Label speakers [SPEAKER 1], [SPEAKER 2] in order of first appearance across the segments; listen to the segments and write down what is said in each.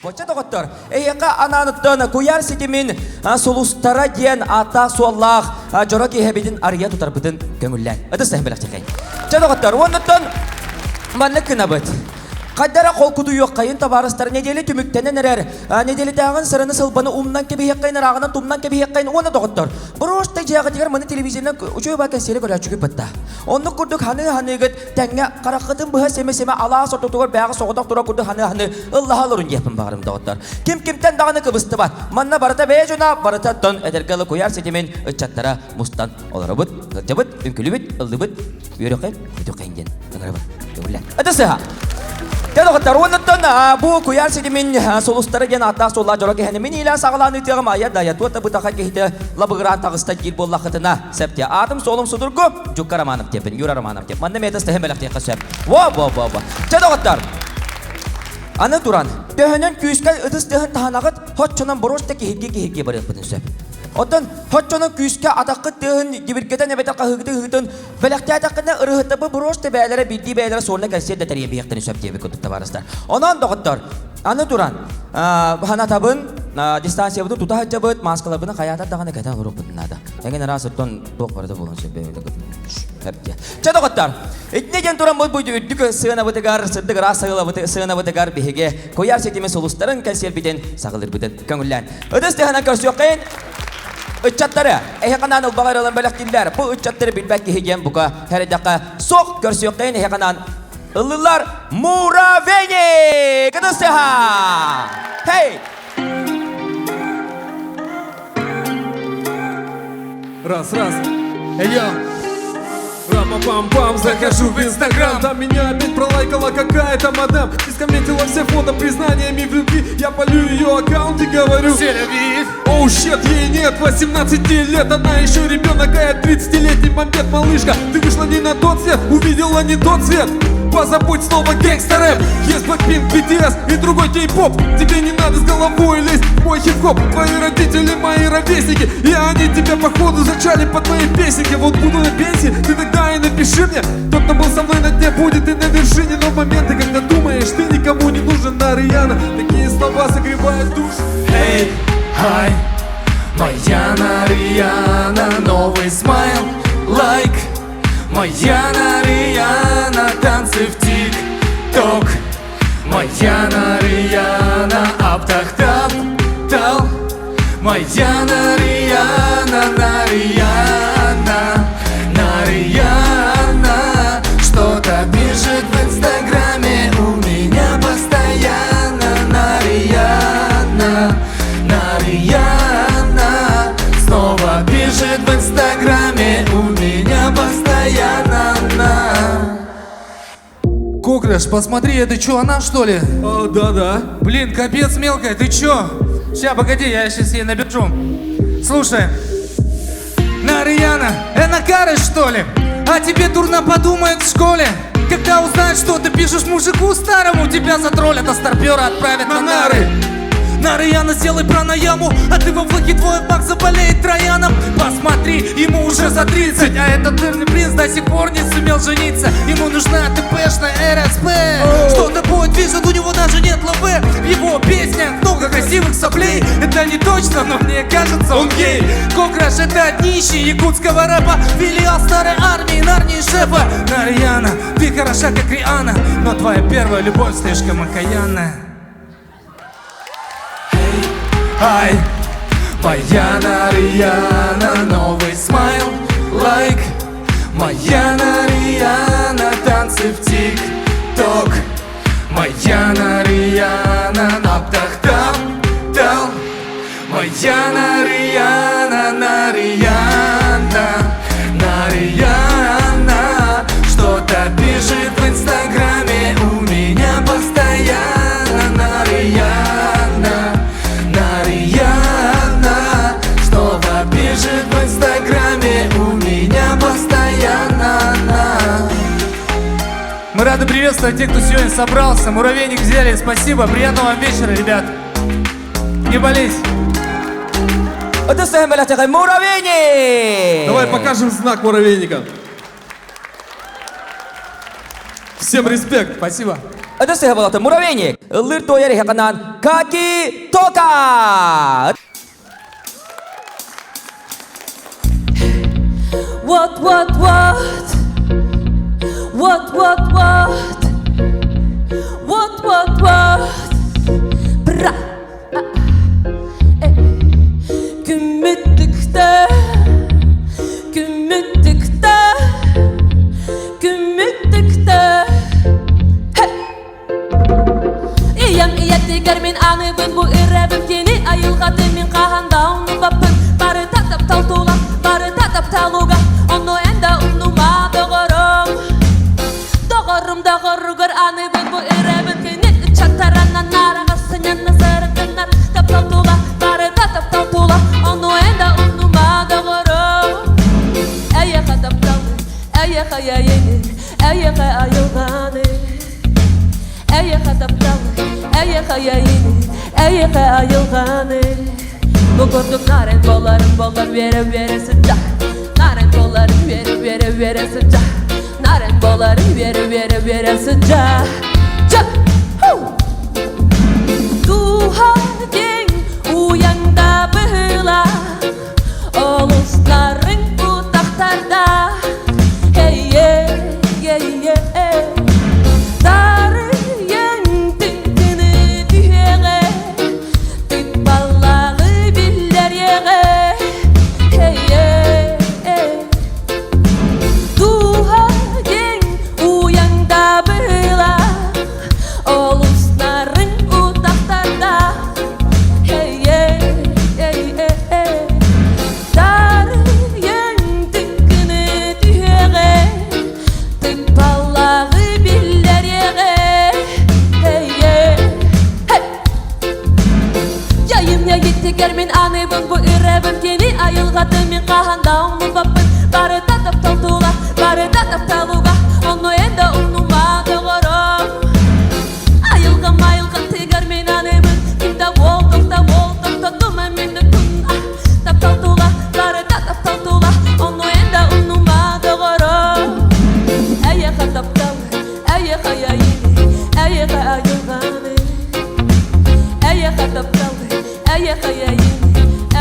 [SPEAKER 1] Боча доктор, эйка ананаттан куяр ситимин солустара ден ата суаллах жороки хебидин ария тутарбытын көңүллән. Ыдыс сәһбеләктәкәй. Ча доктор, оннан манлык кынабыт. Каддара кол куду yok кайын табарыстар недели түмүктенен эрер. Недели тагын сырыны сылбаны умнан кебе кайын рагынан тумнан кебе кайын оны доктор. Брошта жага дигәр моны телевизиондан учуй бакан сере көрә чүгүп битта. Онны курдук ханы гыт тәңгә каракытын бу семе ала сототугар бага соготак тура курду ханы Аллаһ алырын япын барым доктор. Ким-кимтен даганы кыбысты бар. Манна барата бежуна барата тон эдергалы куяр сетемен ычаттара мустан оларыбыт, жабыт, үмкүлүбүт, ылдыбыт, бүйрөкәй, бүтөкәйден. Тыңрабы. Дәүләт. Адаса. Доктор, оннан бу куяр сетемен солустары ген ата солла жороки хәне мен илә сагланы тегем ая да яту та бутаха кехте лабыгран тагыста кил боллахытына сәпте атым солым судургу жуккараманов тепен юрараманов теп. Манна метас тәһмәләк тек касап. Ва. Ча доктор. Аны туран. Төһөнөн күскә ыдыс төһөн таханагыт хотчонан борош теки хигге барып бутын сөп. Оттан хотчонан күскә атаккы төһөн гибиркетен эбетә кахыгытын беләктә атаккына ырыгыты бу борош те бәйләре бидди бәйләре сорны кәсәт дә тәрбия яктан сөп дип көтүп барыстар. Онан доктор. Аны туран. Хана табын дистанция бутын тута хаҗабыт маскаларны хаята даганы кәтә бурып бутынада. Әгән расыттан ток барда булган сөп бәйләре көтүп. Ча доктор. Итнеген туран бу дүкө сыгына бутыгар сыдык расыгыла бутыгар сыгына бутыгар биһиге кояр сетиме солустарын кәсәт битен сагылыр битен көңүллән. Ыдыс тәһәнә көрсөкәйн Үчаттары, эһеканан улбағарылын бөліктілдер. Бұл үчаттары білбәкке хеген бұқа әредеқі соқ көрсөккен эһеканан ұлылар Муравейник! Кыдысыға! Хей!
[SPEAKER 2] Раз. Рапа-пам-пам, захожу в Инстаграм. Там меня опять пролайкала какая-то мадам. И скомментила все фото признаниями в любви. Я полю ее аккаунт и говорю: оу, щет, ей нет 18 лет. Она еще ребенок, а я 30-летний бомбет, малышка. Ты вышла не на тот свет, увидела не тот цвет. Позабудь слово гангстер-рэп. Есть Blackpink, BTS и другой кей-поп. Тебе не надо с головой лезть в мой хип-хоп. Твои родители мои ровесники, и они тебя походу зачали по твоей песенке. Вот буду на пенсии, ты тогда и напиши мне. Тот, кто был со мной на дне, будет и на вершине. Но в моменты, когда думаешь, ты никому не нужен, на Риана. Такие слова согревают душу.
[SPEAKER 3] Эй, хай, моя Риана, новый смайл, лайк. Моя Риана, танцы в тик-ток. Моя Риана, аптах-тап, тал. Моя Риана, Риана. Что-то пишет в Инстаграме у меня постоянно. Риана. Снова пишет в Инстаграме у меня постоянно.
[SPEAKER 4] Кокраш, посмотри, это что, она что ли?
[SPEAKER 2] Да.
[SPEAKER 4] Блин, капец мелкая, ты чё? Ща, погоди, я сейчас ей набежу. Слушай, Риана, это Карыш что ли? А тебе дурно подумает в школе. Когда узнают, что ты пишешь мужику старому, тебя затроллят, а старпера отправят на нары. Риана, сделай пранаяму, а ты во влаке твой бак заболеет трояном. Посмотри, ему уже за 30, а этот жирный принц до сих пор не сумел жениться. Ему нужна ТПшная РСП. Что-то будет, вижу, у него даже нет лавы. В его песнях много красивых соплей. Это не точно, но мне кажется, он гей. Кокраш — это днище якутского рэпа, филиал старой армии, нарнии шефа. Риана, ты хороша, как Риана, но твоя первая любовь слишком окаянная.
[SPEAKER 3] Ай, моя Риана, новый смайл, лайк. Моя Риана, танцы в тик-ток. Моя Риана, аптах-тап, тал. Моя Риана, Риана. Что-то пишет в Инстаграме у меня постоянно. Риана. Снова пишет в Инстаграме у меня постоянно.
[SPEAKER 4] Мы рады приветствовать тех, кто сегодня собрался. Муравейник взяли, спасибо, приятного вам вечера, ребят. Не болейте.
[SPEAKER 1] Ыдыс тәһмәләктәкәй Муравейник!
[SPEAKER 2] Давай покажем знак муравейника. Всем респект.
[SPEAKER 4] Спасибо.
[SPEAKER 1] Ыдыс тәһмәләктәкәй Муравейник! Ыллыр тояр эһеканан Каки Тока.
[SPEAKER 5] What? Bra. Gümmüttükte İyem iyettiger min anıbın bu irrebim kini ayılgadı min kahanda onu bapın barı tatap taltuğla barı tatap taluga onu enda unuma doğurum anıbın bu irrebim kini çataranan narağısın yanına sarıkınlar tap taltuğla barı tatap taltuğla onu enda unuma doğurum Eyeka tap talı eyeka yayını eyeka ayılganı Eyeka taptalı, eyeka yayını, eyeka ayılganı Bu kurduk naren bollar vere sıcak Naren bolların vere sıcak Naren bolların vere sıcak Çak! Tuhan uyanda bıhla Olusların bu taktarda Hey yeah Germin anıbın bu irrebim kini ayılgadı min kahanda onu bapın barı tatap taltuğla barı tatap taluga onu enda unuma doğurum ayılgatı germin anıbın kimde voltuk tatuma minni kun tap taltuğla barı tatap taltuğla onu enda unuma doğurum Eyeka taptalı eyeka yayını eyeka ayılganı Eyeka taptalı Eyeka yayını,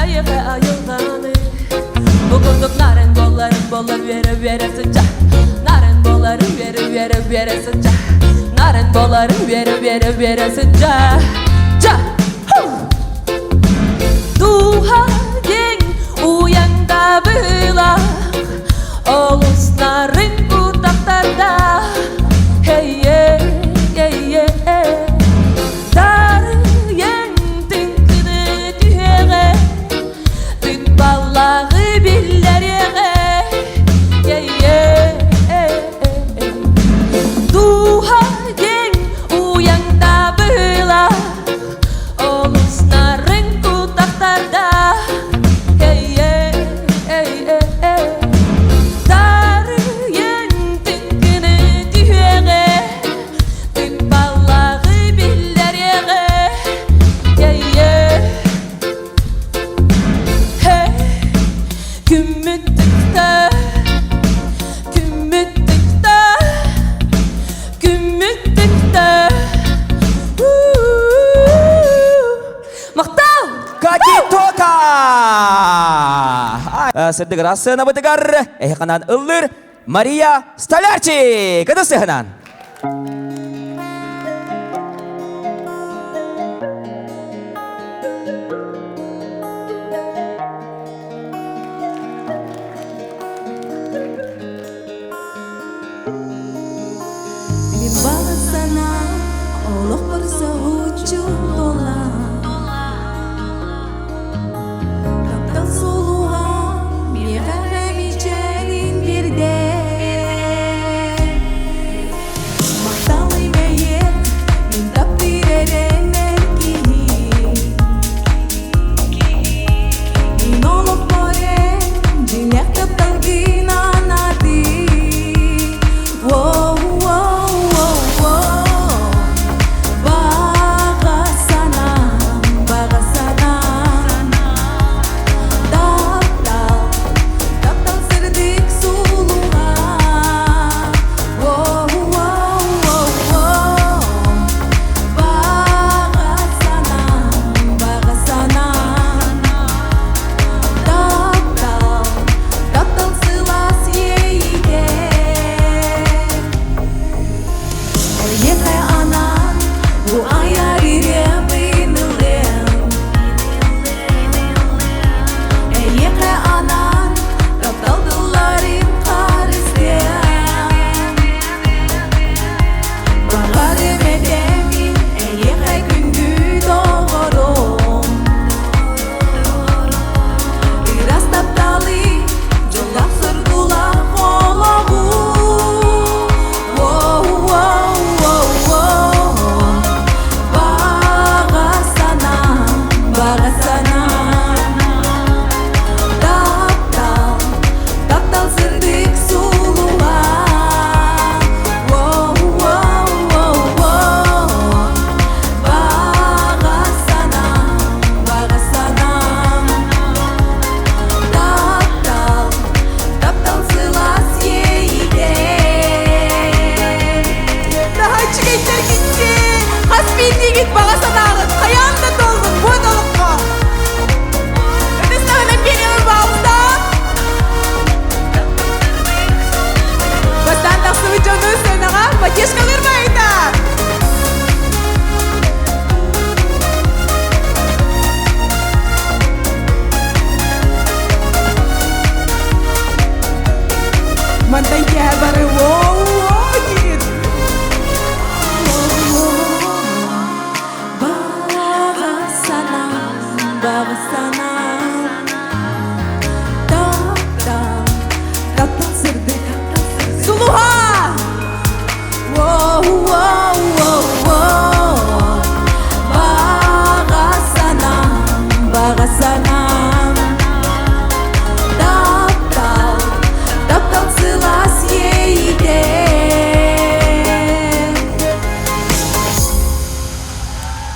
[SPEAKER 5] eyeka ayılganı Bu kurduk naren bollar vere sıcak Naren bolların vere sıcak Naren bolların vere sıcak Çak! Tuhan uyanda bıla Olusların bu taktarda Hey yeah Vallahi biller yere Tuhan uyanda bıla Olusların bu taktarda Darıyen tıkkını tühere Vallahi biller yere Gümmüttükte Maktal!
[SPEAKER 1] Kaki Toka. Sedeg rasa nama tegar. Kanan ulur Maria Stalarci. Kata sehanan.
[SPEAKER 5] Bahasana Allah bersehujuk dolar Kaptan soluhan bir harem içerin bir de Mahtalı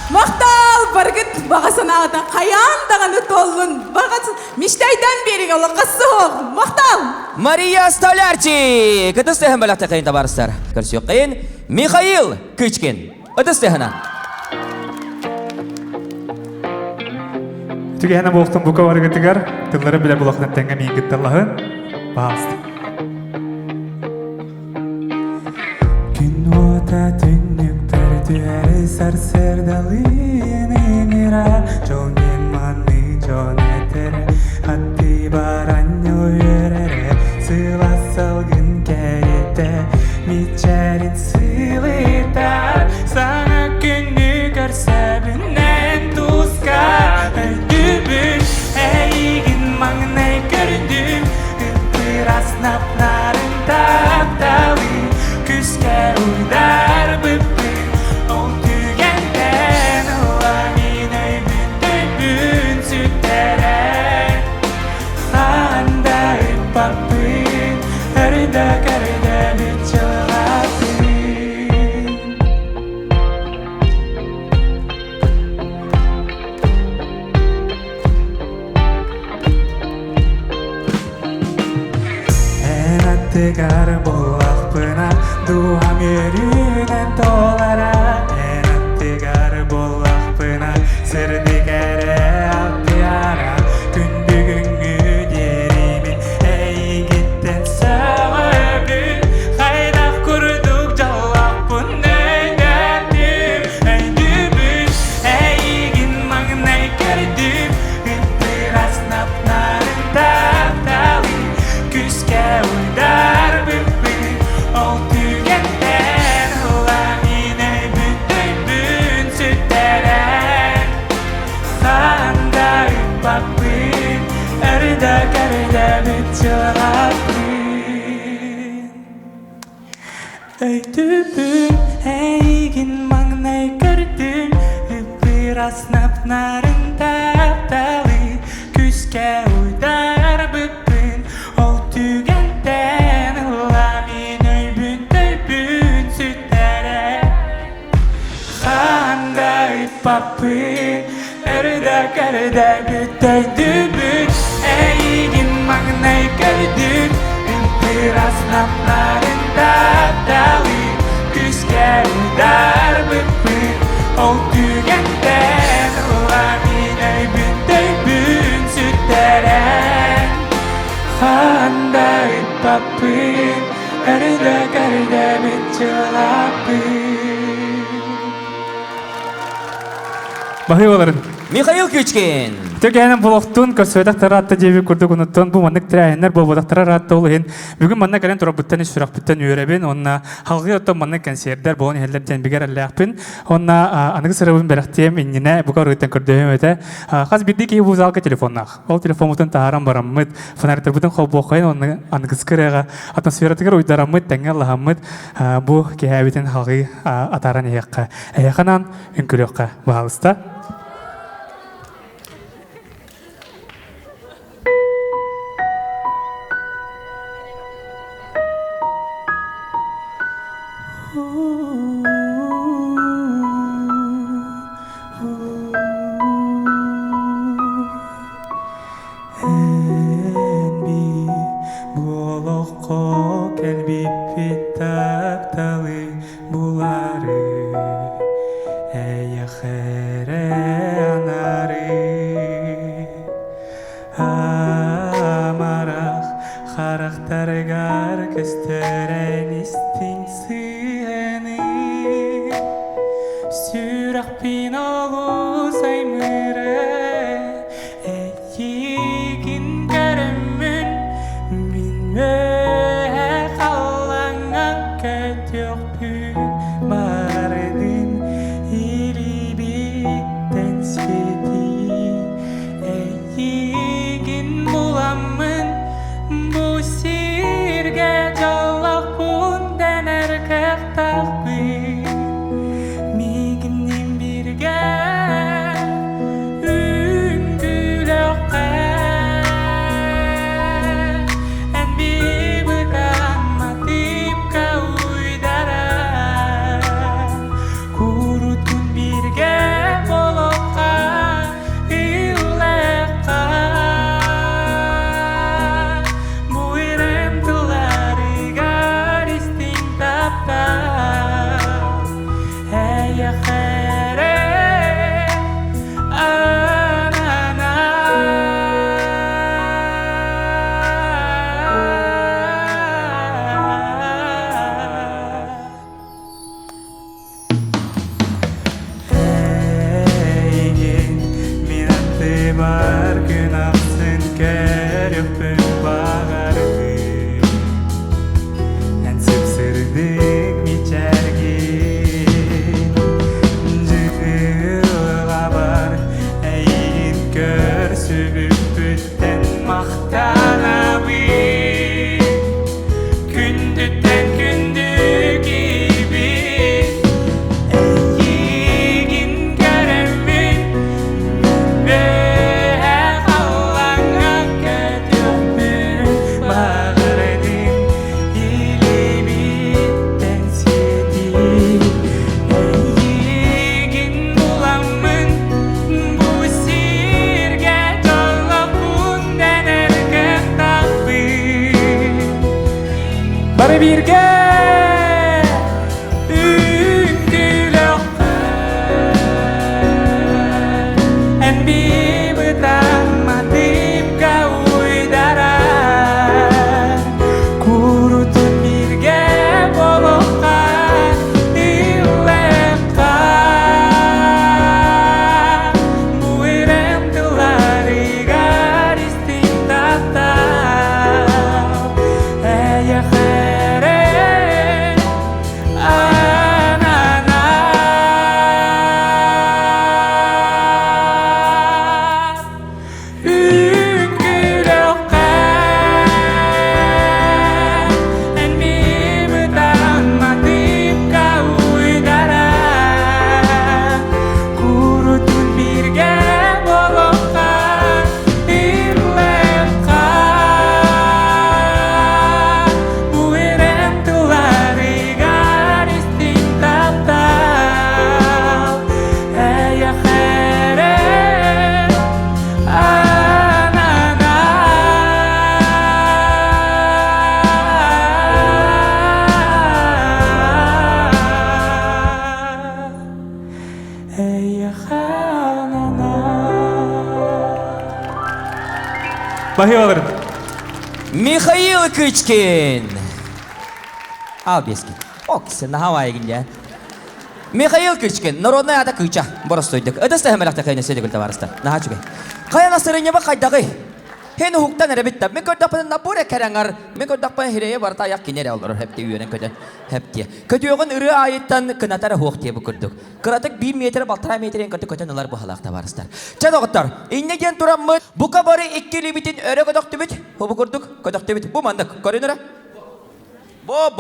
[SPEAKER 6] Мақтал баргыт бағасын ағыта қаян дағаны толын бағасын мештайдан берег ола қасы оғ. Мақтал!
[SPEAKER 1] Мария Столярчик! Ыдыстыхын балақта қайын табарыстар. Көрсек қайын Михаил Кычкин. Ыдыстыхына.
[SPEAKER 7] Түгені болықтың бұқа барғытығар, тұллары біле бұлақнан тәңгі мен күтталағын бағасты. Күн ота түнніктер түйәрі сарсырдалын емира, жол мен маны жон әтірі, атты баран өйірірі, сыла салғын кәреті, мечәрін сылытар, саңа күнні көрсәбінен тұсқа, Öldübün eğin mağnay gördüm Biraz napların taptalı Küske uydar bıbbın Ol tügenden Olamin öybün döybün sütlere Anda ıppapın Arda karda bir çılapın Tegar bolak pena duam yürünen tolara Enat tegar bolak pena serdikere altiyara Kündügüngü derimin ey gitten sağırgın Haydak kurduk jalak pun neydendim Ey dübün ey gin mağnay gördüm Biraz napnarın taptalı Küske uydar bıbbın Ol tügenden Olamin öybün döybün sütlere Sanda ıppapın Arda karda bütçülapın Ey dübün ey gin mağnay gördüm Biraz napnarın taptalı Küske uydar bıbbın Ol tügenden Olamin öybün döybün sütlere Handa ıppapın Arda karda bütay dübün Ey gin mağnay gördüm Biraz napların taptalı Küske uydar bıbbın Ol tügenden Olamin öybün döybün sütlere Handa ıppapın Arda karda bütçülapın Bahıvaların
[SPEAKER 1] Михаил Кычкин.
[SPEAKER 7] Төгәнен булықтың көрсөйдақтары атты жебі күрдік ұныттың бұл маннық тірәйінлер бұл бодақтары атты олығын бүгін манна кәлен тұра бұттан сұрақ бұттан үйеребін онна халғы оттан манна консердер болын елдер жәнбігер әліяқпын онна анығы сырыбын бәріқтем инніне бұқа рүйттен көрдіғым өті қаз бірді кейі бұл залғы телефоннақ ол телефон тағарам бараммыд фонаритер бұтын қол боқайын онны анығыз кіріға атмосфератығыр ұйдараммыд тәңе аллағаммыд бұл кейәбетін халғы атаран еққа әйеқанан үнкіліққа бағалыста көріппін бағарды әнсіп сырдық мечәрген жығыла бар әйін көрсігіп бүттен мақтанабы күндіктен күнді кейбі әйігін көрімін Bari birge en bir bırakmadım kavudara kurutun birge bolokka ilekka bu irem tılari garistin tata aya Bahıyorlarım.
[SPEAKER 1] Михаил Кычкин. Ал бескин. О, кісі нахавайы гілі. Михаил Кычкин. Народный ата кыча. Борос тойдық. Ыдысты хәмелақта қайны сөйдігіл таварысты. Наха чүгей. Қаяна сырыне ба қайдағы. Хені хуқтан әребеттап. Мен көрдақпын набуре кәрәңар. Мен көрдақпын хирее барта аяқ кенере алыр. Хәпте үйерін көді. Хәпте. Көтіоғын үрі айыттан кынатары хуқ тебі көрдік. Қыратық 1 метр, 1,5 метрен көті көтен олар бұхалақ таварыстар. Чадоғыттар. Иннеген тұраммыд. Бұқа бары 2 либитин өрі көдіқ түбіт. Бұ көрдік. Көдіқ түбіт. Бұ мандық. Көрінірі? Бо.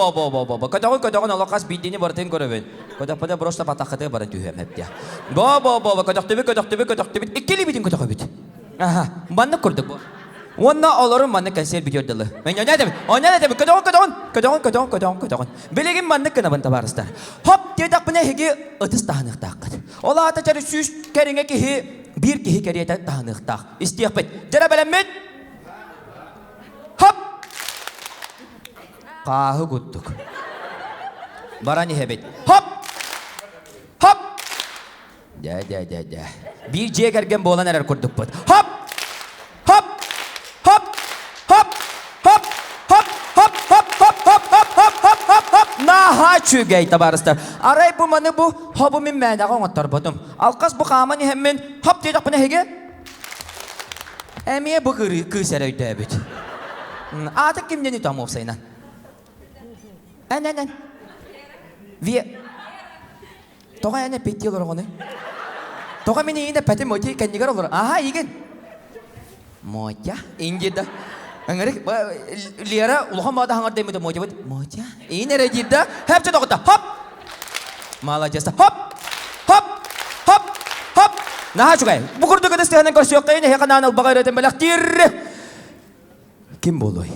[SPEAKER 1] Көдіғын олақас биддені бартын көрібін. Көдіқпада бұрышта батақыды бары түйем хәпте. Бо. Көдіқ түбіт. 2 либитин көдіқ өбіт. Мандық көрдік бұ. Онна оларым манны кәсер бігерділі. Мен онян әдемі, көдіғын. Білеген манны кіна бында барыстар. Хоп, дедақ бұна хеге ұтыс тағынық таққыд. Ола ата жары сүз кәріңе кеге бір кеге кәрі тағынық тақ. Істейік бет. Жара бәлеммет. Хоп! Қағы күттік. Бараны хебет. Хоп! Да. Bir жие кәрген болан әрір көрдік бұд. Хоп! Наха чүгей табарыстар. Арай bu mani bu hobu min мәнәғі оңаттар бұдым. Алқас bu қаманы хеммен хоп дейдақ бұны хеге. Әмие bu күйсер өйді әбіт. Аты кімден үтам опсайнан? Әнәнән. Тоға әне петті олар ғаны. Тоға мені енді пәті мөте кәнігер олар. Аха, еген. Мотя, ингеді. Аңырық, лера ұлған бада хаңар деймеді мотя бұд. Мотя, ен әрі дейді. Həpçə тоғыта, хоп! Малajesta, хоп! Наха чугай. Бұл күрді көді стиханын көрсі өқтайын, хеқанан ұлбағай рөтен бәләқ тирі. Кім болуй?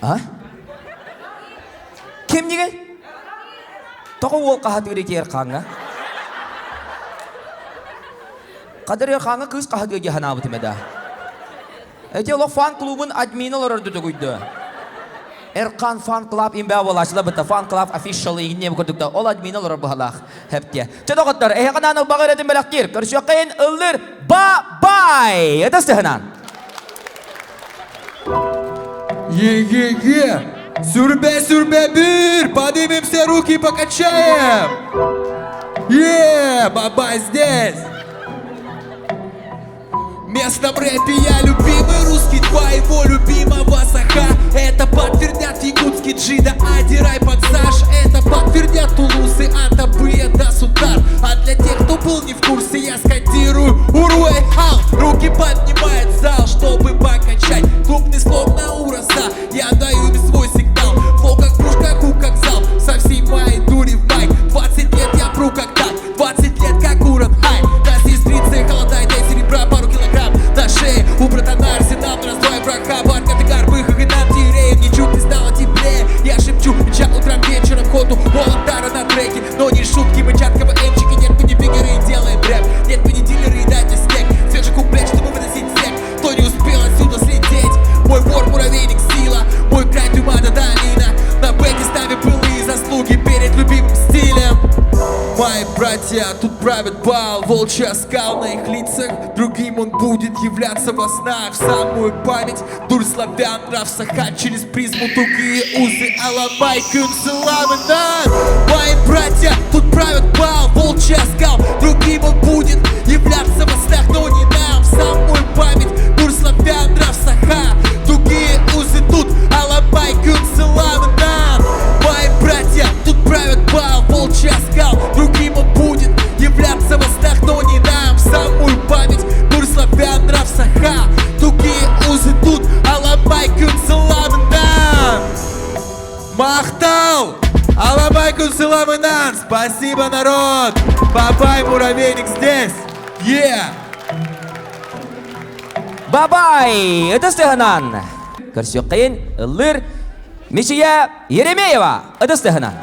[SPEAKER 1] А? Кім деген? Тоғы ол қағат үйреті ер қаңа. Қадыр ер қаңа күз қағат үйге хана бұты мәді. Әте олық фан клубын админы олар үрді көйді. Эркан фан клаб имбә болашылы бұты фан клаб офишалы егіне бүкірдікті. Ол админы олар бұғалақ. Әпте. Чәдоғыттар, әйіғынан ұлбағы рәтін бәләқтер. Көрші өқайын ұлыр ба-бай. Әді стығынан.
[SPEAKER 3] Е-е-е! Сүрбе бір! Поднимемся, руки покачаем! Баба здесь! местном рэпе я любимый русский, твоего любимого Саха. Это подтвердят якутский Джида, Адирай, Пансаж. Это подтвердят Тулусы, Антабыя, Дасудар. А для тех, кто был не в курсе, я скандирую Уруэй, Ал. Руки поднимает зал, чтобы покачать. Крупный словно ураса, я даю им свой сигнал. Флоу как пушка, хук как зал, со всей моей дури в майк. 20 лет я пру как так, 20 лет как урод, хай. На сестрице холодай, дай серебра, пару килограмм на шее. У братана арсенал, на раздвое врага. Барка ты горбых, и нам тиреем, ничуть не стало теплее. Я шепчу, меча утром, вечером, ходу волонтара на треке. Но не шутки, мы чатково эмчики. Нет, мы не бигеры и делаем рэп. Нет, мы не дилеры и дайте снег. Свежий куплет, чтобы выносить снег. Кто не успел отсюда слететь? Мой вор, муравейник, сила. Мой край, тюрьма до долина. На бэке ставим былые заслуги перед любимым стилем. Мои братья тут правят бал, волчья скал на их лицах. Другим он будет являться во снах. В самую память дурь славян, нрав Саха. Через призму тугие узы, аламай, кюнцелавы, да. Мои братья тут правят бал, волчья скал. Другим он будет являться во снах, но не нам. В самую память дурь славян, нрав Саха. Тугие узы тут, аламай, кюнцелавы, да. Мои братья тут правят бал, волчья скал. Другим он будет являться во снах, но не нам. В самую память дурь славян, нрав Саха. Тугие узы тут, аламай, кюнцелавы, да. Махтал! Аламай, кюнцелавы, да. Спасибо, народ! Бабай, муравейник здесь!
[SPEAKER 1] Бабай! Ыдыстыгынан! Көрсөккейін ыллыр Мичия Еремеева! Ыдыстыгынан!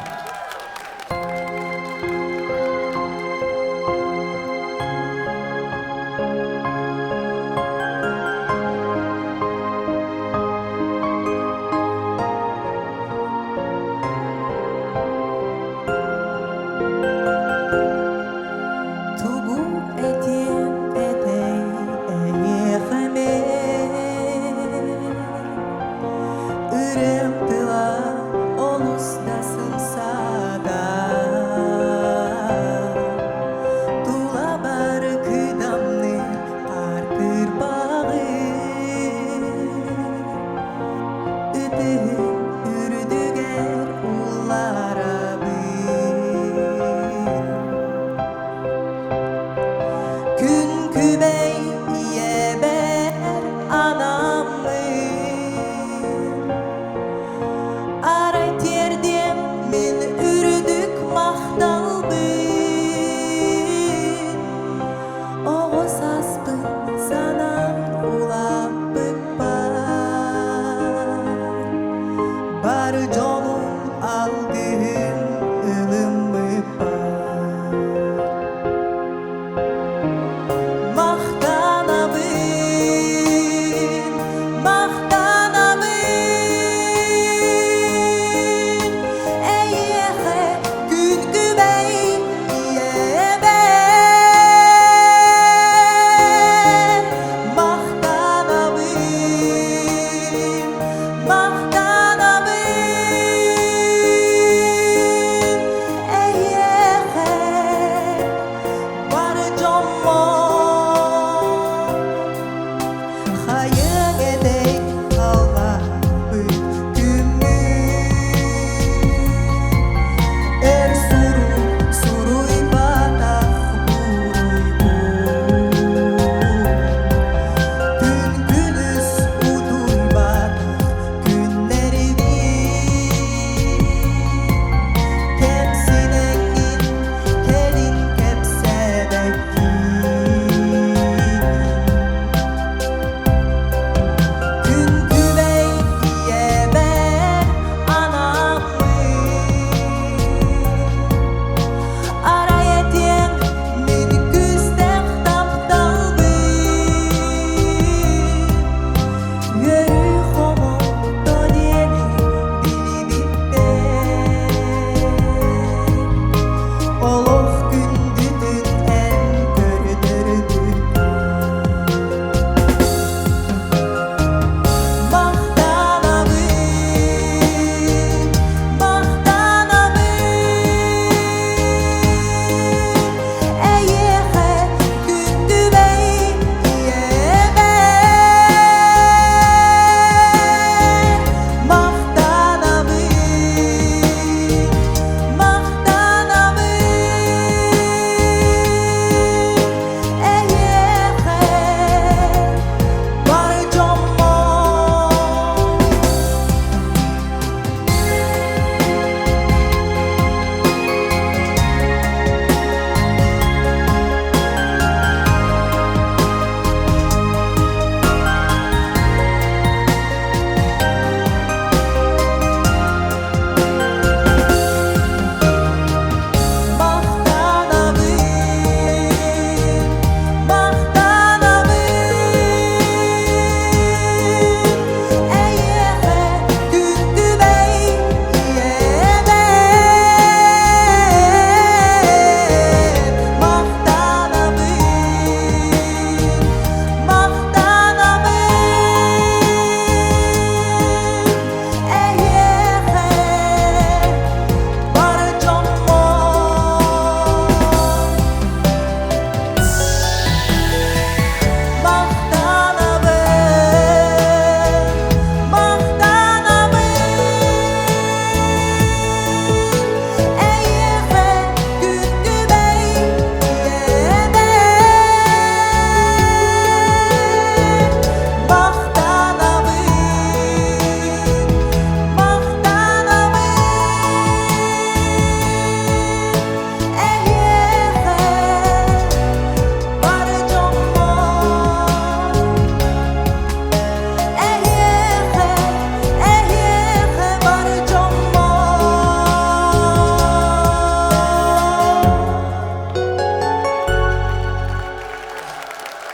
[SPEAKER 8] Улус да сылса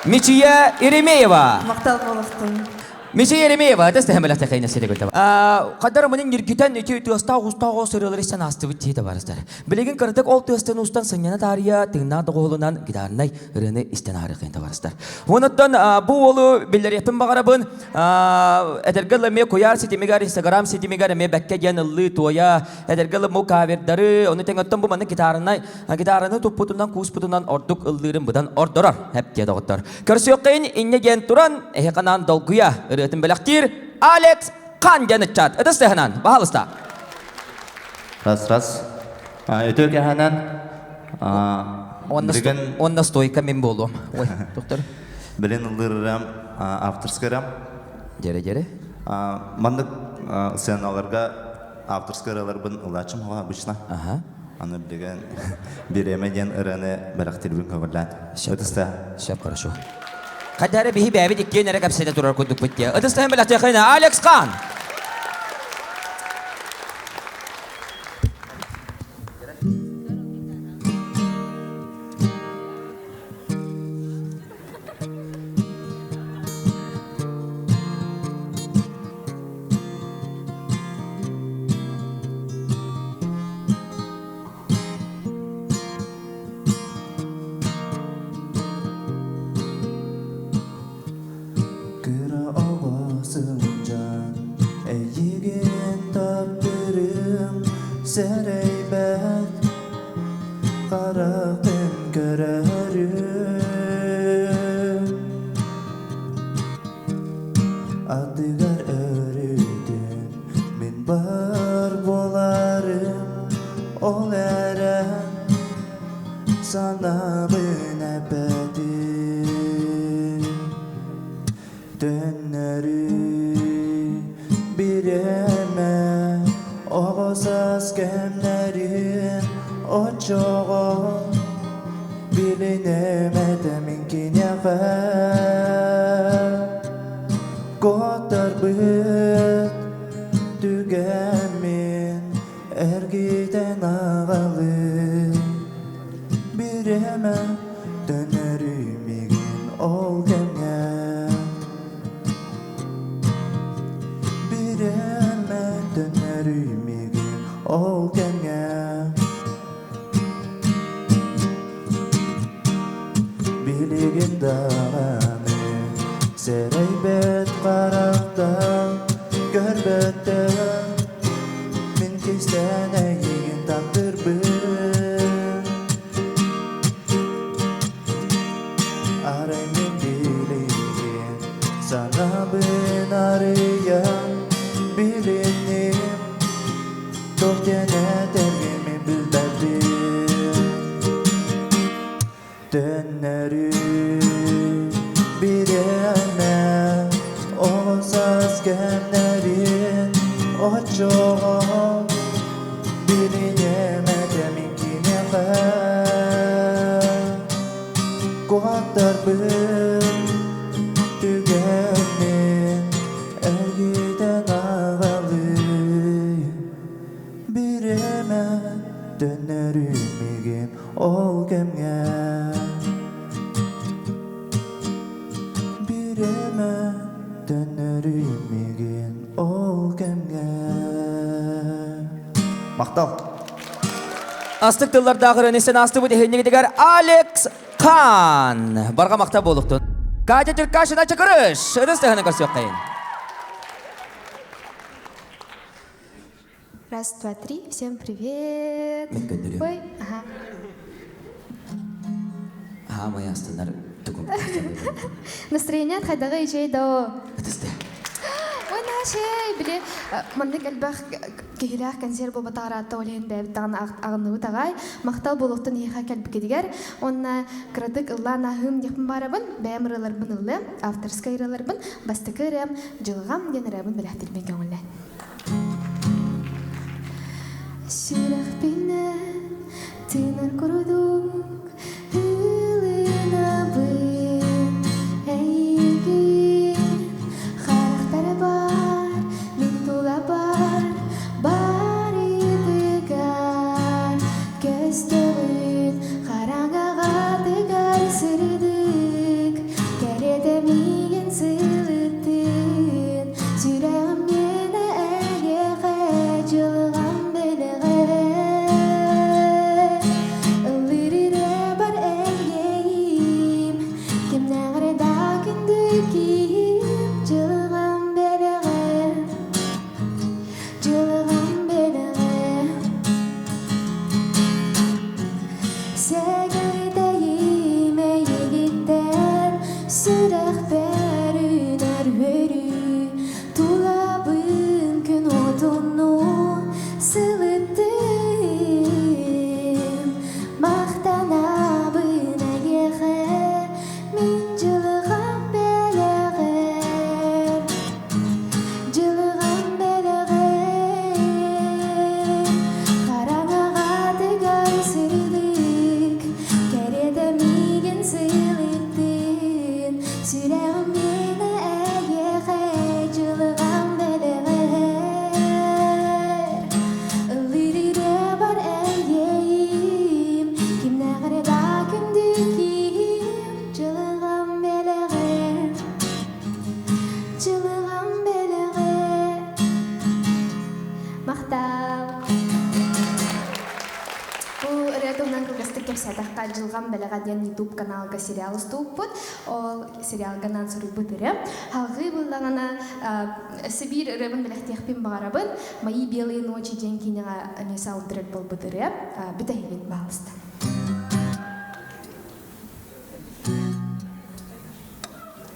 [SPEAKER 1] Мичия Еремеева.
[SPEAKER 6] Мақтал болықтың.
[SPEAKER 1] Мичия Еремеева, это стихи мелахта хайна сире гөлтә. Кадар менен ниргитен ити тастау сөрелер исән асты бит диде барыстар. Билеген кырдык ол тестен устан сыннана тария тыңна догылынан гидарнай рыны истен арыкында барыстар. Онуттан бу олу биллерепин багарабын эдергеле ме кояр ситимигар Instagram ситимигар ме бәккәген ыллы тоя эдергеле мо кавердары оны теңөттөн бу менен гитараны туппутунан куспутунан ордук ыллырын будан ордорар хеп диде готтар. Көрсөккән иннеген туран эхканан долгуя Рытын белактир Алекс Қан жанычат. Это стехнан. Бахалыста.
[SPEAKER 8] Раз. Өтө кәһәнән.
[SPEAKER 1] Онна стойка мен болом. Ой, доктор.
[SPEAKER 8] Белен ылдырам авторскарам.
[SPEAKER 1] Жере.
[SPEAKER 8] Мандык сценаларга авторскаралар бын ылачым ага обычно.
[SPEAKER 1] Ага.
[SPEAKER 8] Аны билген биремеден ыраны белактир бин кабылдан. Өтөстә.
[SPEAKER 1] Шап хорошо. Кадары бихи бәби диккен әрі кәпсене тұрар көндік бітте. Ыдыстайын біләтті қайна Алекс Қан.
[SPEAKER 8] Sereybet Qaraqın görərüm Adıgar örüdün Min bar bolarım Ol ərən Sana bin əbədi Dönəri birəmə Oğuzaz gemlerin o çoğu bilinemedim inkine Kodar bıt dügemin ergiden ağalı Bir hemen dönerim igin ol gemye Bir hemen dönerim ol genge Biligin dağını Sereybet qaraqdan Görbette Min kistene yegin tandır bün Aray min biligin Sana bin arayan Bilinim Tohtene dergimi bildirdim Dönerim bir yana O saz gemlerin O çoğu bilinemedim inkine Kuattar bın tügemin Ergiden ağalı Bir hemen dönerim igin ol gemye Bir hemen dönerim igin ol gemye Maqtal
[SPEAKER 1] Астык тыллардағы рөнесен асты бұд ehенне кетегер Алекс Қан. Барға мақта болуқтын. Катя Тюркашина чықырыш. Ыдыстығыны көрсек қайын.
[SPEAKER 9] Раз, два, три. Всем привет. Ой, ага.
[SPEAKER 1] Моя астынар түгім.
[SPEAKER 9] Настроение отходага ичей до.
[SPEAKER 1] Ыдысты.
[SPEAKER 9] Ой, нашей, біле, мандык әлбәқ кегеләқ консерв боба тағаратта олейін бәбіттағын ағынығы тағай, мақтал болуқтын еға кәлбі кедігер, онна кірадық ұлла нағым декпін барабын, бәйім ұрыларбын ұлы, авторскай ұрыларбын, бастықы ұрам, жылғам ден ұрабын біләқтілбен көңілі. Ширақ бейнен, тінін құрудық, үлінабын, әйгін, харақтары бар, мен тула бар, бар едігар, көстігін, қараңаға дегар сүрдік, жылган белегаден YouTube каналга сериал уступпут. Ол сериал ганан суру бутыры. Халгы булдагана Сибир рыбын белехтехпин багарабын. Мои белые ночи ден кинега месал дрек бол бутыры. Битегин балыста.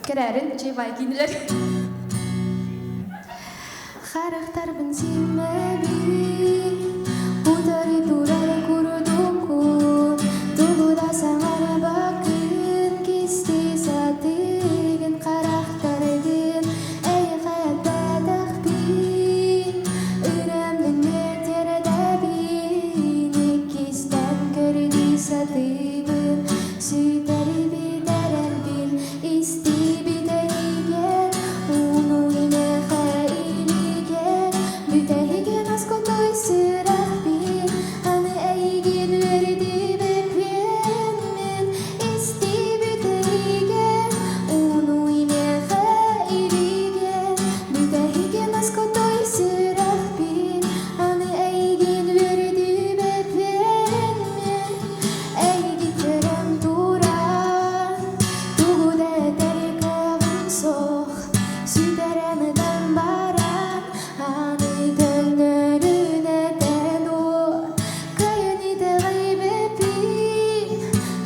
[SPEAKER 9] Керәрен чайвай кинилер. Характар бен симеби, утары турары курудуку, тугуда саңара бакын, кисти сатыгын характарыгын, әй хаятта тақпин, үремнің метері дәбин, икистен көрді сатыбын, сүйтәрі бітәрәлбин, исти бітәйген, уну ине хайилиген, бүтәйген аскотой сырахбин, аны әйген өрді бәпенмен, исти бүтәйген, уну ине хайилиген, бүтәйген аскотой сырахбин, аны әйген өрді бәпенмен, әйгітерім туран, туғуда тәрекағым соқ, сүйтәрәмідан баран, аны төнөрүнө тәдо, кайыниде ғайбепин,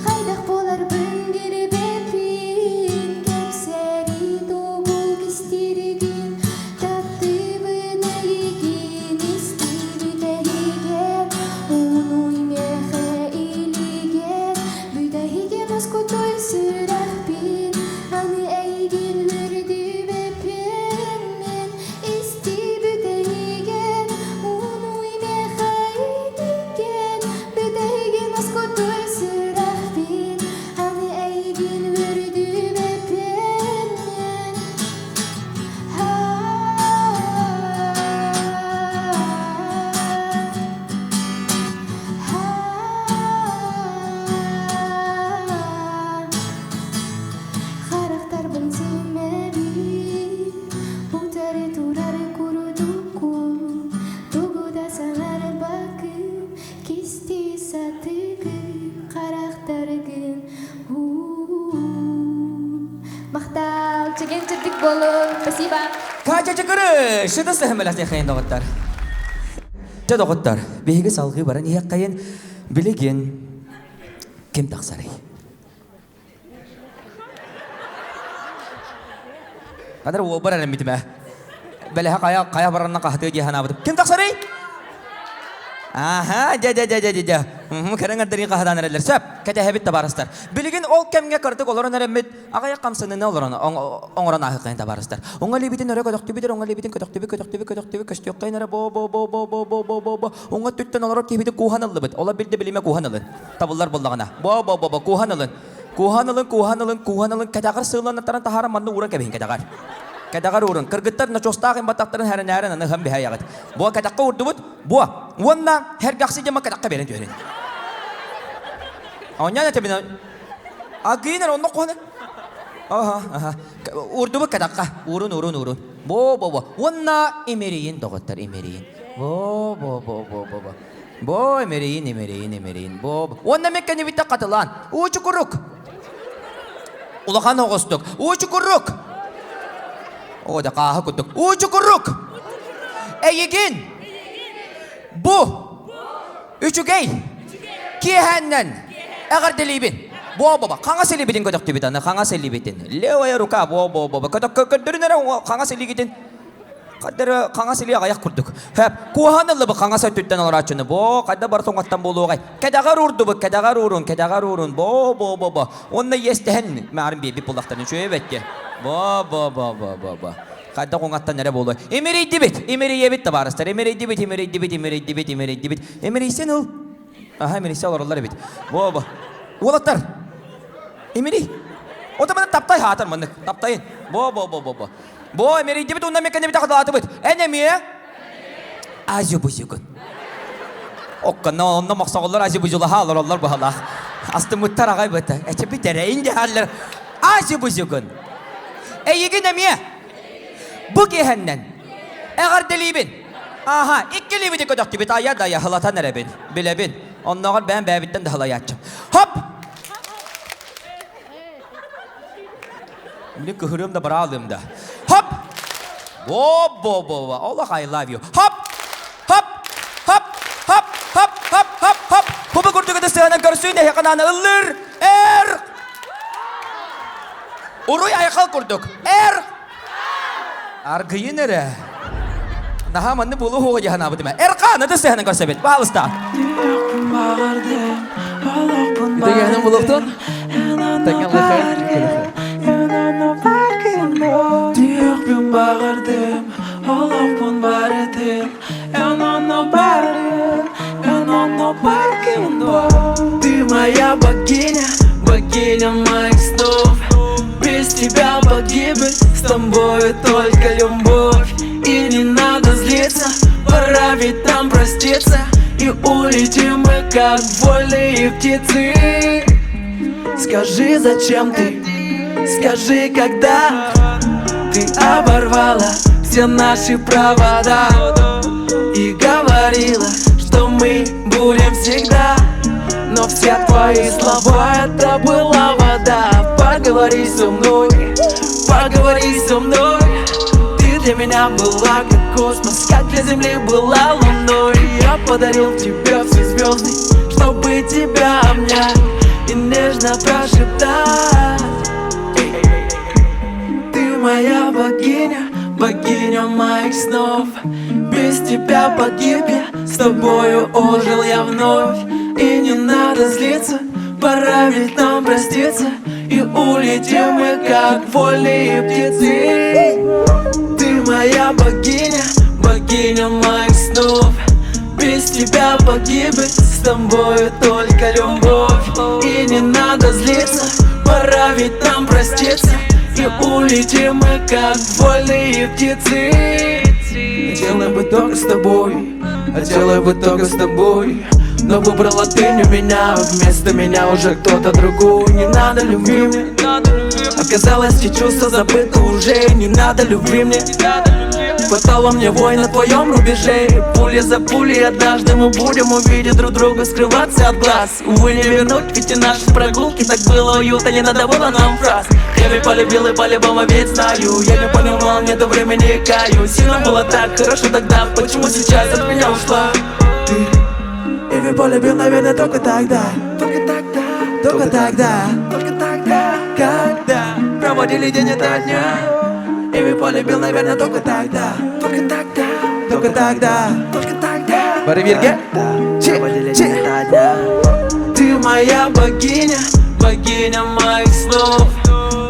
[SPEAKER 9] қайдақ болар бүнгір бепин, кәпсәри туғу кістирігін, татты бұнайығын, істі бүтәйген, уну имеха илиген, бүтәйген аскотой сырахпин, аны әйген өрді бепенмен, істі бүтәйген, уну имеха илиген, бүтәйген аскотой сырахпин, аны әйген өрді бепенмен. Характар бензимеби, утары турары курудуку, тугуда саңары бакын, кисти сатыгын, характарыгын. Мақтал, чеген чырдик болун. Спасибо.
[SPEAKER 1] Кача чыкыры, шыдысы хэмэлэхтен хайын доғыттар. Жа доғыттар, бейгі салғы баран еқ қайын білеген кем тақсарай. Қадар ол бар әлем бітіме. Бәліға қая баранна қағыты дейхана бұдып. Кем тақсарай? Аха, жа. Кәріңірдерін қағыдан әрелер. Сөп, кәте әбет табарыстар. Білеген ол кемге кірдік оларын әремет, ағая қамсынына оларын оңыран ағы қайын табарыстар. Оңа лебетін өрі көдіқті бітір, оңа лебетін көдіқті көшті өққайын әрі бо. Оңа түттен олар кебеді куғанылы бұд. Ола білді біліме куғанылын. Табылар болдағына. Бо, куғанылын. Куғанылын. Кәдағыр сığılanаттарын тахара манны уран кәбейін кәдағар. Кәдағар урын. Кыргыттар начостағын баттақтарын әрін аны ғым бихай ағыд. Бұа кәдаққа урды бұд. Бұа. Онна hər қақсы жема кәдаққа берін жөрін. Оңян әтемін. Ағыйнар онна қуаны. Урды бұд кәдаққа. Урын. Бо. Онна емерейін доғыттар, емерейін. Бо, емерейін. Бо. Онна меккені бітті қатылан. Учы күрік. Улақан оғыстық. Учы күрік. Ода қағы күттік. Учы күрік. Әйеген. Бұ. Үчігей. Кехәннен. Әғір ділейбін. Бо. Қаңа селебетін көдіқті бітаны. Қаңа селебетін. Левая рука. Бо. Көдік көдірін әрі қаңа селегетін. Қаңа селе ағаяқ күрдік. Куғанылы бұл қаңа сөйттен олар атшыны. Бо. Қайда бар соңаттан болу оғай. Кәдағар ұрды бұл. Кәдағар ұрын. Бо. Онны естіхін. Мәрім бейбіп бұлақтарын шөй бәтке. Бо. Қайда қоңаттан әрі болу. Емерейді бет. Емерей ебет табарыстар. Емерейді бет. Емерейсен ұл. Аха, емерейсе олар бет. Бо. Олаттар. Емерей. Ота мені таптай хатыр мұны. Таптайын. Бо. Бо, емерейді бет. Онна мекені бет ақыда аты бет. Әнеме? Азю бұзюгын. Оққанна онна мақсағылар азю бұзюлы халар олар бұхалақ. Асты мұттар ағай бұты. Әче бітері әйінде халар. Азю бұзюгын. Әйеген әме? Бұ кехеннен. Әғар ділейбін. Aha, iki libidi kodok gibi ayar da yahılatan erebin. Bilebin. Onların ben bebitten de halayatçım. Hop! Мені кыһырым да бара алдым да. Хоп! Во. Allah, I love you. Хоп! Хоп! Хоп! Хоп! Хоп! Хоп! Хоп! Хоп! Кубы күрдігі дыстығынан көрсүйін әйқананы ыллыр! Уруй айқал күрдік. Аргыйын әрі. Наға манны бұлы хоғы жағына бұдыма. Қаны дыстығынан көрсі бет. Бағылыста.
[SPEAKER 3] Дегенім бұлықтың? Тәңген лайқай.
[SPEAKER 10] Түйіқпен бағырдым, олықпын бар етім. Ты моя богиня, богиня моих снов. Без тебя погибель, с тобою только любовь. И не надо злиться, пора ведь нам проститься. И улетим мы, как вольные птицы. Скажи, зачем ты, скажи, когда ты оборвала все наши провода и говорила, что мы будем всегда. Но все твои слова — это была вода. Поговори со мной, поговори со мной. Ты для меня была как космос, как для земли была луной. Я подарил тебе все звезды, чтобы тебя обнять и нежно прошептать. Ты моя богиня, богиня моих снов. Без тебя погиб я, с тобою ожил я вновь. И не надо злиться, пора ведь нам проститься. И улетим мы, как вольные птицы. Ты моя богиня, богиня моих снов. Без тебя погибель, с тобою только любовь. И не надо злиться, пора ведь нам проститься. И улетим мы, как вольные птицы. Хотела бы только с тобой, хотела бы только с тобой. Но выбрала ты не меня, вместо меня уже кто-то другой. Не надо любви мне, оказалось, все чувства забыты уже. Не надо любви мне, хватало мне войн на твоем рубеже. Пуля за пулей однажды мы будем увидеть друг друга, скрываться от глаз. Увы, не вернуть, ведь и наши прогулки так было уютно, не надо было нам фраз. Я ведь полюбил и по-любому ведь знаю. Я не понимал, нету времени, каю. Сильно было так хорошо тогда, почему сейчас от меня ушла ты? Я ведь полюбил, наверное, только тогда. Только тогда, только тогда, только тогда, когда проводили день ото дня. Я ведь полюбил, наверное, только тогда. Только тогда, только тогда, только тогда.
[SPEAKER 3] Барвирге?
[SPEAKER 10] Ты моя богиня, богиня моих снов.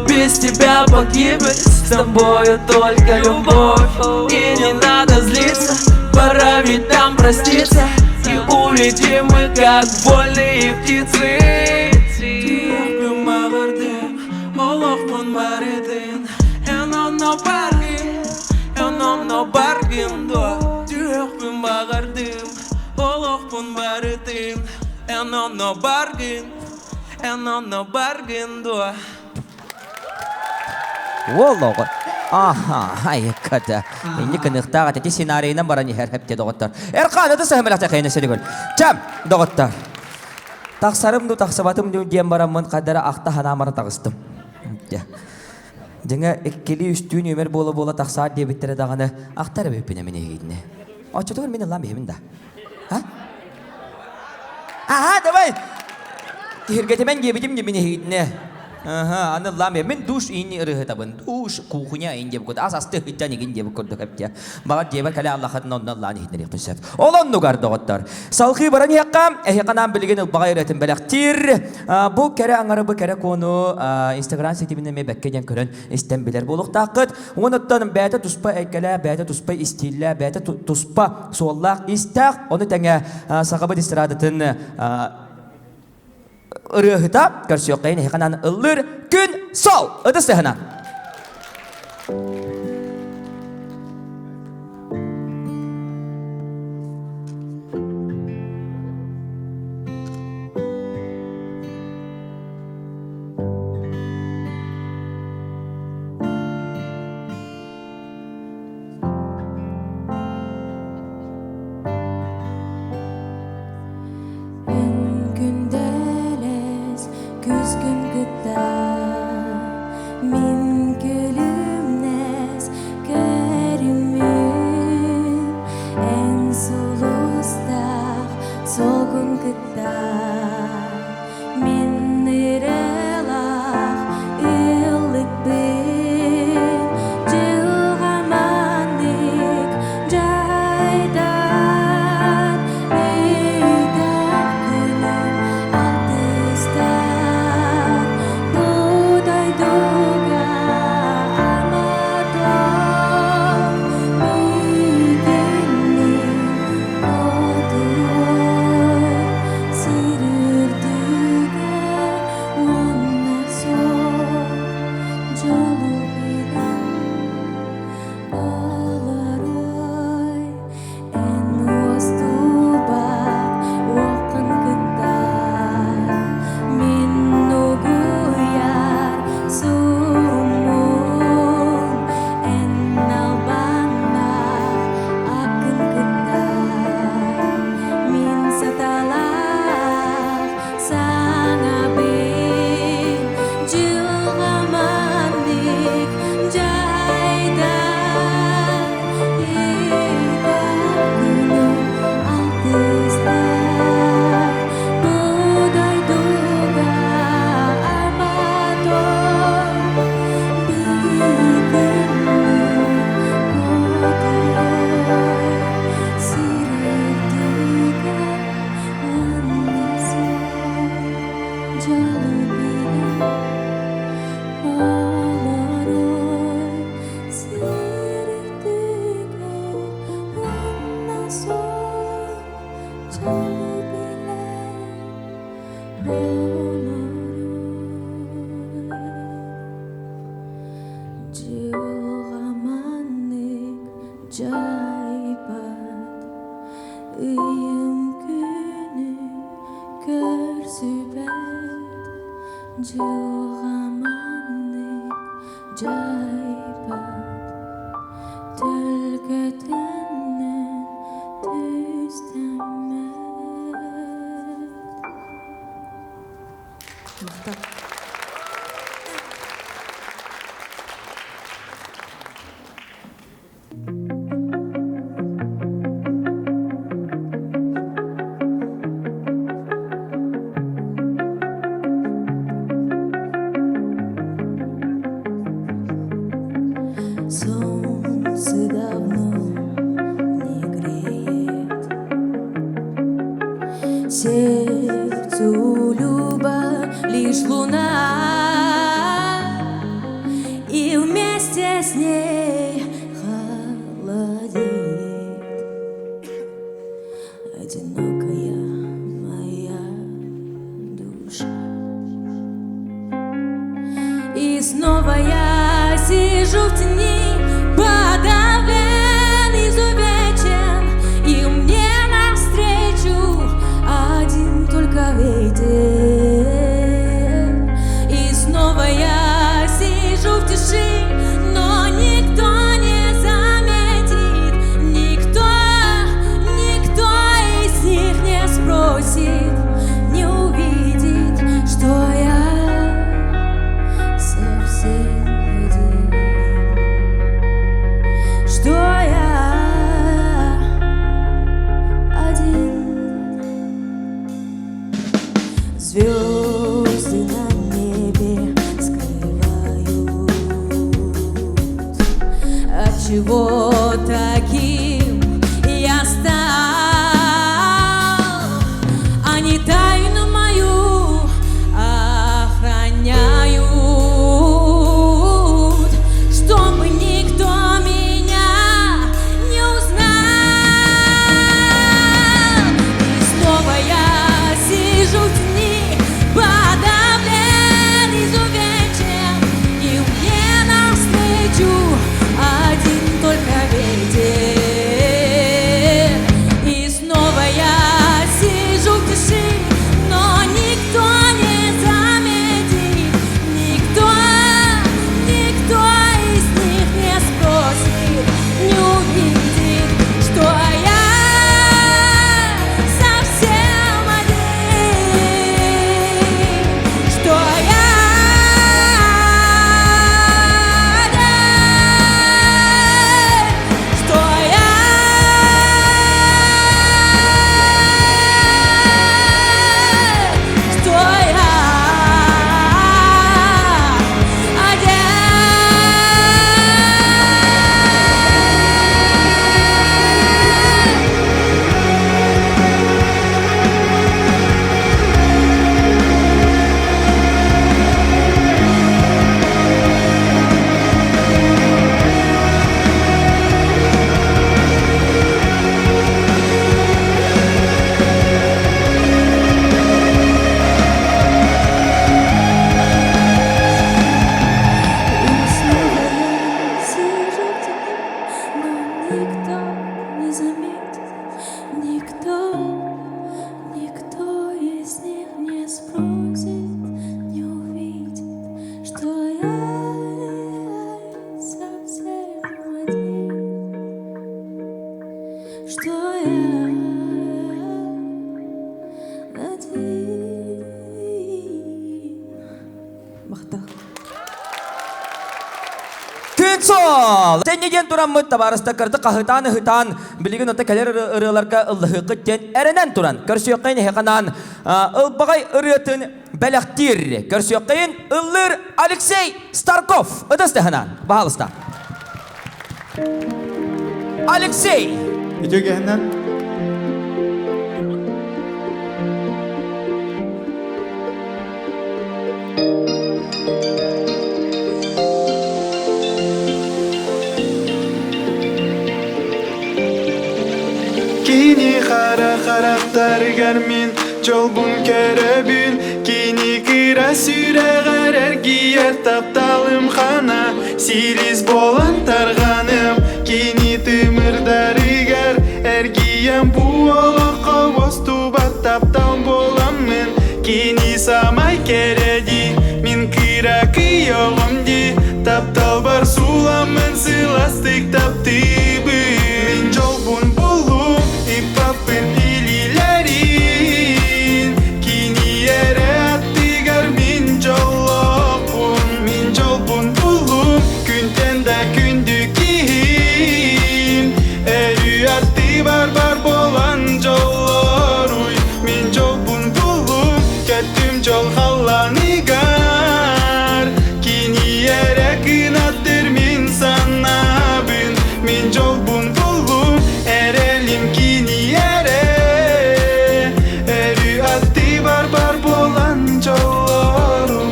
[SPEAKER 10] Без тебя погибель, с тобою только любовь. И не надо злиться, пора ведь нам проститься. И улетим мы, как вольные птицы. Түйіқпен бағырдым, олықпын бар едің. Түйіқпен бағырдым, олықпын бар едің.
[SPEAKER 1] Воллого. Аха, айкада. Инни кынықтаға тәте сценарийынан баран ехер хәпте доғыттар. Қаны дұсы әміліқта қайына сөйлігіл. Чам, доғыттар. Тақсарым ду, тақсабатым ду дем барамын қадара ақта ханамарын тағыстым. Жаңа әккелі үстүйін өмір бола тақсар дебіттері дағаны ақтары бөппіне мені егейдіне. Очытығыр мен ұлан беймін да. Аха, давай. Тихіргетімен кебедім де мені егейдіне. Аны ламе мен душ ини рыгытабын душ кухня инде букот асасты хитан игинде букот капте багат дебер кала Аллах хатнон Аллах хитнери писеп олон нугар доготтар салхи баран якка эхканам билген багайратын белактир бу кере аңары бу кере кону Instagram сетимине ме беккеден көрөн истен билер болуктакыт онуттан бәте туспа эккеле бәте туспа истилле бәте туспа соллак истак оны теңе сахабат истирадатын Рыгыта, көрсөккейін хеканан ыллыр күн сол. Ыдыс сыхынан.
[SPEAKER 5] Küskün gıda min Солнце давно не греет, сердцу любовь лишь луна, и вместе с ней холодеет одинокая моя душа. И снова я сижу в тени, подавлен, изувечен, и мне навстречу один только ветер. И снова я сижу в тиши, но никто не заметит, никто из них не спросит, не увидит, что я совсем один, что я один. Звезды на небе скрывают, отчего таким я стал. Они тайну мою охраняют, чтобы никто меня не узнал. И снова я сижу в тени, подавлен, изувечен, и мне навстречу один только ветер. совсем один, что я один.
[SPEAKER 6] Мақтал.
[SPEAKER 1] Күнсол! Тәннеген туран мұт табарыста кырды қағытан ұғытан білеген ота кәлер ұрыларға ұллығы қыттен әрінен туран. Көрсіоққайын еқанан ұлбағай ұрытын бәліқтір. Көрсіоққайын ұллыр Алексей Старков. Ыдыстығынан. Бағалыста. Алексей!
[SPEAKER 8] Итөгәһеннән
[SPEAKER 10] Kini xara xaraqtargar min jolbun kerebin Kini kira süreğer ergiyer taptalım xana Silis bolan tarğanım Kini tımırdarigar ergiyem bu olaqqa vostubat taptal bolamın Kini samay keredi min kira kıyogum di Taptal bar sulamın sılastık taptibin Min jolbun bulum ipapın ililerin Kini yere attigar min jolbun bulum Günten de gündükin Erü atti barbar bolan jollar uy Min jolbun bulum kötüm jol hallanigar Kini yere kınattır min sanabın Min jolbun bulum erelim kini yere Erü atti barbar bolan jollar uy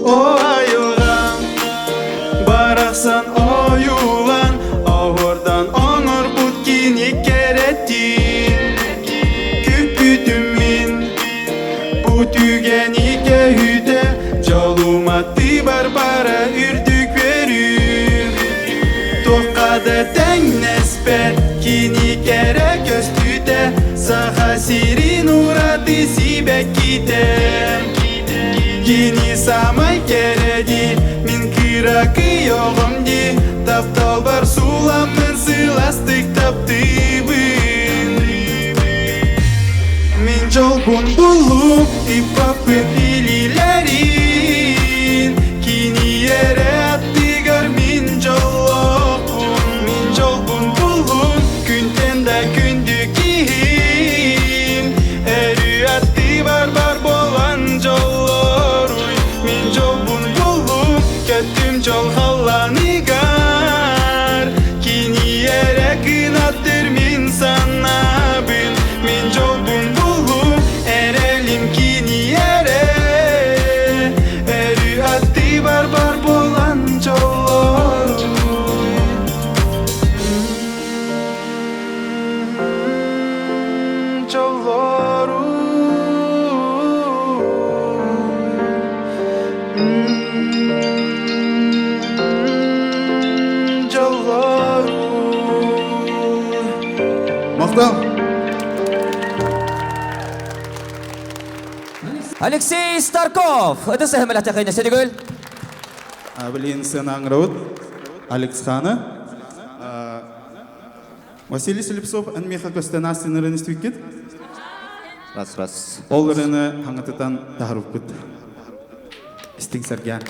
[SPEAKER 10] O ayılan Baraksan oyulan Ağırdan onur butkini kerettin Küpüdümün Bu tügeni kehüde Jolumatti barbara ürdük verir Tokkada ten nespet Kini kere köstüde Saha sirin uğradı sibek gider Kini samay keredi Min kira kıyogum di Taptal bar sulamın sılastık taptibin Min jolbun bulum ipapın ililerin Kini yere attigar min jolbun bulum Günten de gündükin Erü atti barbar bolan jollar uy Min jolbun bulum kötüm jol hallanigar Kini yere kınattır min sanabın Min jolbun bulum erelim kini yere Erü atti barbar bolan jollar uy Jollar uy Jollar uy
[SPEAKER 2] Мақтал!
[SPEAKER 1] Алексей Старков. Ыдыстығын мәлі атақайны сәдігіл.
[SPEAKER 11] Блин, сын аңырауыт, Алекс Хана. Василий Слепцов, әнмеха көстен астын ұрын істі өйткет.
[SPEAKER 8] Раз.
[SPEAKER 11] Ол ұрыны аңытытан тағырып күт. Істің сәрген.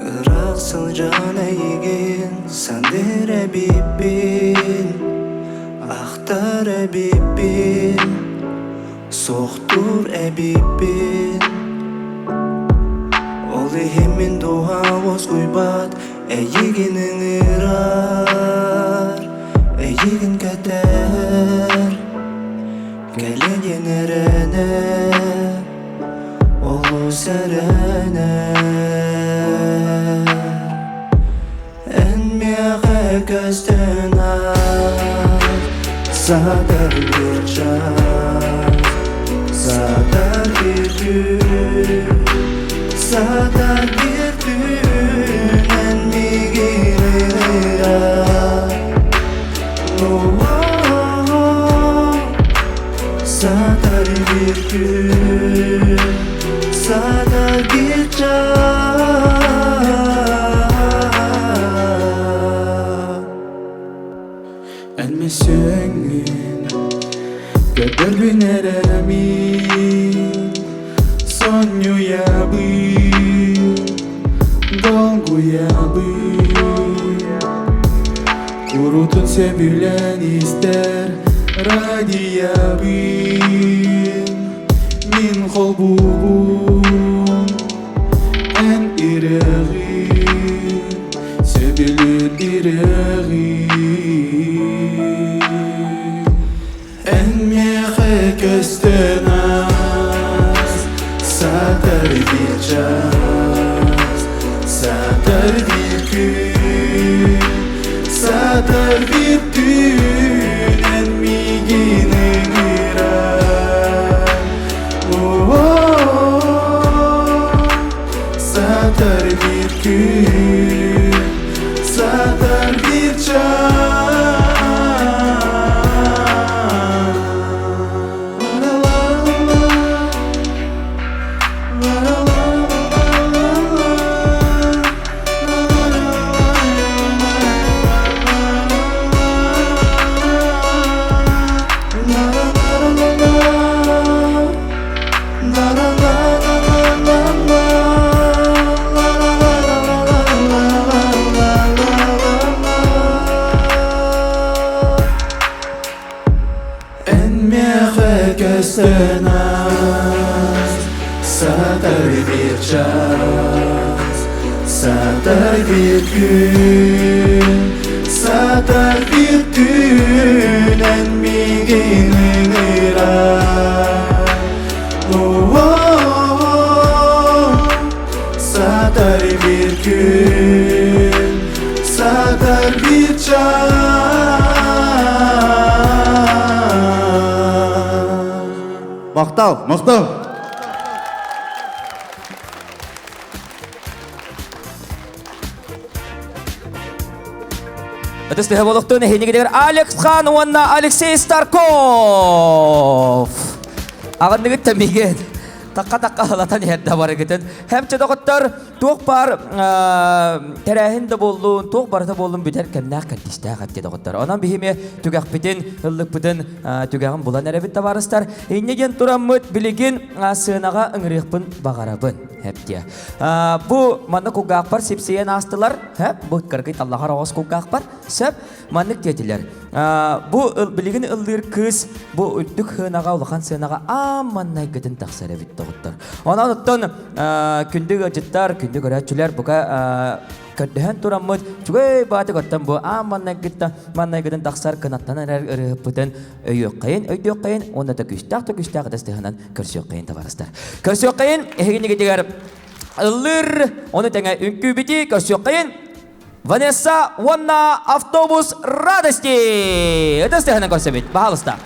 [SPEAKER 10] Irak'sın cana yigin Sandire bibbin Ahtar ebibbin Sohtur ebibbin Ol ihimin doğa voz kuybat Eyiginin irar Eyigin kader Gelin yenerene Olu serene көстен сатар bir çağ satar bir gün satar bir dünen bilgiler satar bir gün satar bir çağ Elmesengin Kadar bineramin Sonyo yabin Dolgu yabin Kurutun sevilen ister Radi yabin Min kolbubun En irağin Sevilen irağin Kösten satar bir çağ satar bir gün satar bir gün en miginin satar bir gün satar bir çağ Kösten satar bir çağ satar bir gün satar bir gün en miginin satar bir gün satar bir çağ
[SPEAKER 11] Мақтау, мақтау.
[SPEAKER 1] Atas lihat waktu nih ini kita Alex Khan warna Alexei Starkov. Akan dikit temigin. Taka-taka latan yadda var giden. Hem çadakotlar tuğ par terahin de bollun, tuğ par da bollun biter kemna kadista kat çadakotlar. Ondan bihime tugak biten, hıllık biten tugakın bulan erebit de varıstar. İnnegen turamut biligin sığınağa ıngırıqpın bağarabın. Hep diye. Bu mana kugak par sipsiyen astılar. Hep bu kırgıt Allah'a ravas kugak par. Sep manık dediler. Bu biligin ıldır kız bu üttük hınağa ulağan sığınağa aman naygıdın taksar evit doğutlar. Ona unuttan kündü acıtlar, kündü göreçüler buka Kadang turamut juga baca kata bu mana kita taksar kenatan ada putan yokain onda tak kisah atas tehanan kersiokain tawarastar kersiokain ini kita lir onda tengah inkubiti kersiokain Vanessa Wana Autobus Radesti atas tehanan konsepit bahalustar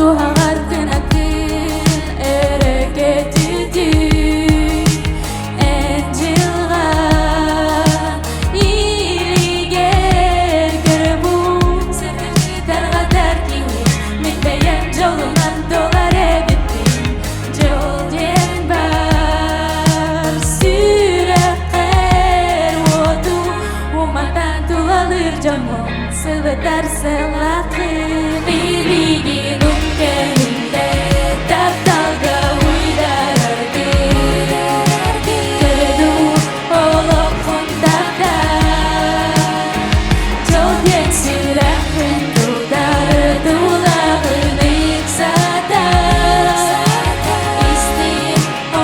[SPEAKER 5] туһагартын атын эрекетиди энжилга илигер кербу сыргытарга тарки мен бейен жолунан долар эбиттим жол ден бар сүрөкер оду уматан тулалыр жомон сылытар сылакын илигин умкенинде тапталга уйдарарды кырду олокундакта жол ден сүрөкын тулдары тулагын иксата исти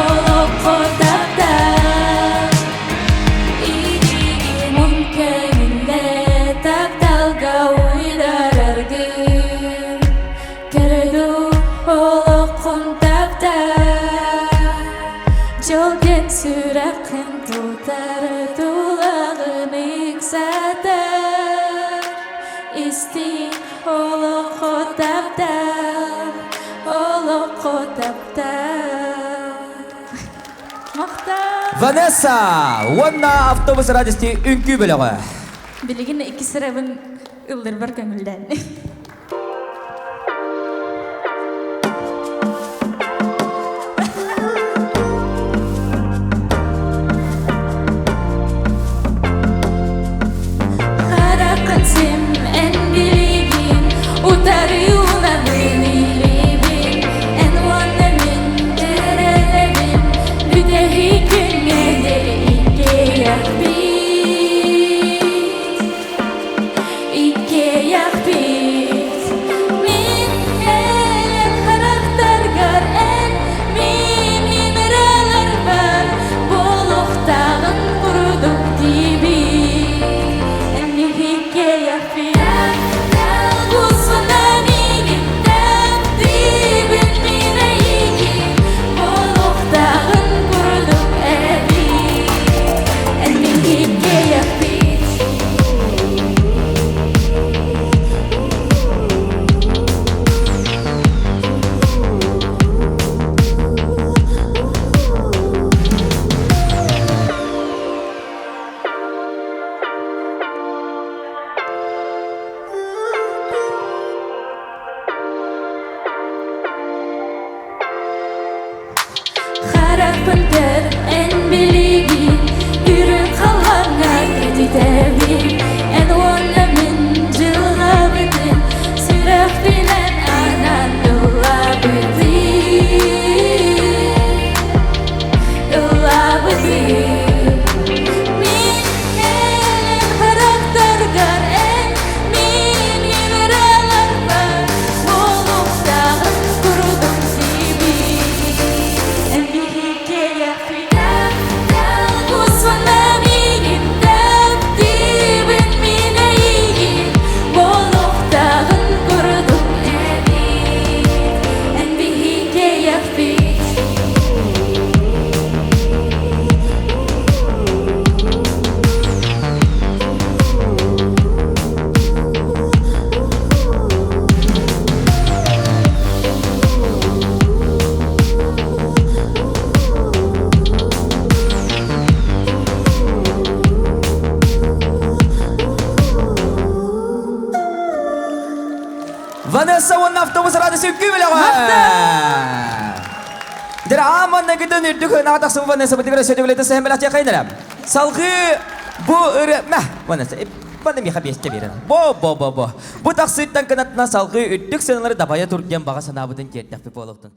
[SPEAKER 5] олокундакта илигин умкенинде тапталга уйдарарды кырду олокундакта жол ден сүрөкын тулдары тулагын иксата исти олокундакта мактап
[SPEAKER 1] Vanessa, Wanna автобус радисти үнкү бөлөгө.
[SPEAKER 5] билигин 2 сырабын ылдыр бар көңүлдөн Харакан сим эн билигин утарыуна билибин эн ванна мин терелебин бүтеги күнгеде икке якбит мин элен характаргар эн мин имралар бар болохтагын курдук диби эн икке якбит Гусуна мигин дибин мине иги болохтагын курдук эби эн икке якбит Харапынтыр эн билиги үрүн калганга кетитебин эн уонна мин жылгабытын сүрөк менен анан ылабытын мин элен характаргар эн мин имралар бар болохтагын курдук диби эн бихикке якбит Гусуна мигин дибин мине иги болохтагын курдук эби эн бихикке якбит
[SPEAKER 1] Vanessa, Wanna автобус радисти үнкү бөлөгө. Дер аман нагыдан үрдүк нагатаксы Vanessa битигре сөйдөгөлөтө сэмбелат якайнарам. Салгы бу үрмә. Vanessa, баны ми хабиеске берен. Бо. Бу таксыттан канатына салгы үрдүк сенелери дабая турген бага санабыдын кертеп болуктун.